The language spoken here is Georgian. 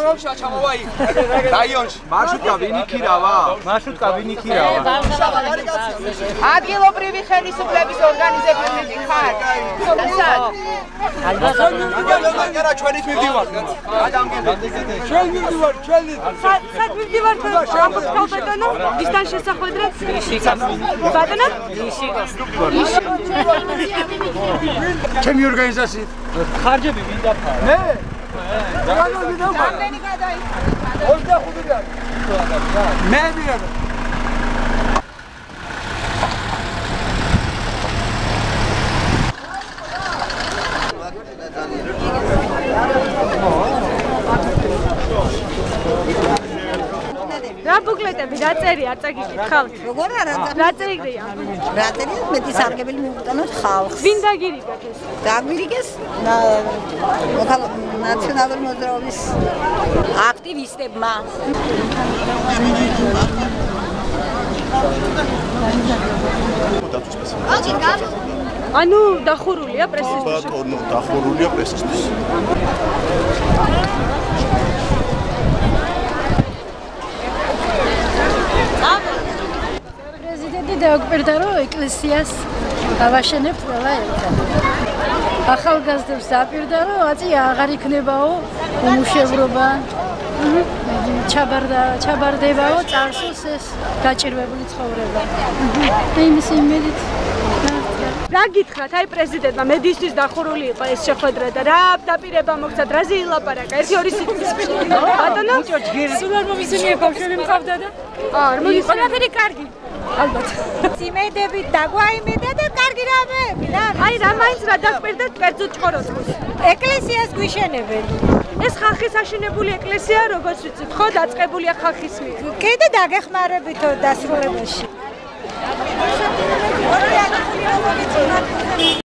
Ჭორომშა ჩამოვა იქ. რაიონში. მარშრუტკა ვინიქირავა? მარშრუტკა ვინიქირავა? ადგილობრივი ხელისუფლების ორგანიზებული ხარ. ალბათ. რა ჩვენით მივდივართ. ჩვენ მივდივართ, ჩვენი. სად მივდივართ? ამბობ ბატონო, ისთან შესახვედრად? ბატონო? ჩემი ორგანიზაცია. ხარჯები ვინ დაფარა? მე. რამდენი გადაიხადა? 25-დან. მე მიგადა. რა ბუკლეტები რა წერი არ წაგიკითხავთ? როგორ არა? რა წერია? რა წერია? მეტი სარგებელი მიუგტანოთ ხალხს. ვინ დაგირიგეთ ეს? დაგვირიგეს ნაციონალური მოძრაობის აქტივისტებმა. ანუ დახურულია პრესისთვის? ბატონო, დახურულია პრესისთვის. პრეზიდენტი დააკვირდა, რომ ეკლესიას დავაშენებთ ყველა ერთად. ახალგაზრდებს დააკვირდა, რომ აწი აღარ იქნებაო უმუშევრობა. ჩაბარდებაო წარსულს ეს გაჭირვებული ცხოვრება. იმის იმედით რა გითხრათ, აი პრეზიდენტმა მედისთვის დახურული იყო ეს შეხვედრა და რა დაპირება მოხდა, რაზე ილაპარაკა? ერთი-ორი სიტყვით. ბატონო, სულ არ მომისმენია ბავშვები მყავდა და ყველაფერი კარგი. ალბათ. იმედებით დაგვაიმედა და კარგი რამეები რა. აი რა მაინც რა დაკვირდათ კერძო ჭყოროტყვის. ეკლესიას გვიშენებენ. ეს ხალხის აშენებული ეკლესია როგორც ვიცით, ხო დაწყებულია ხალხის მიერ. კიდე დაგეხმარებითო დასრულებაში.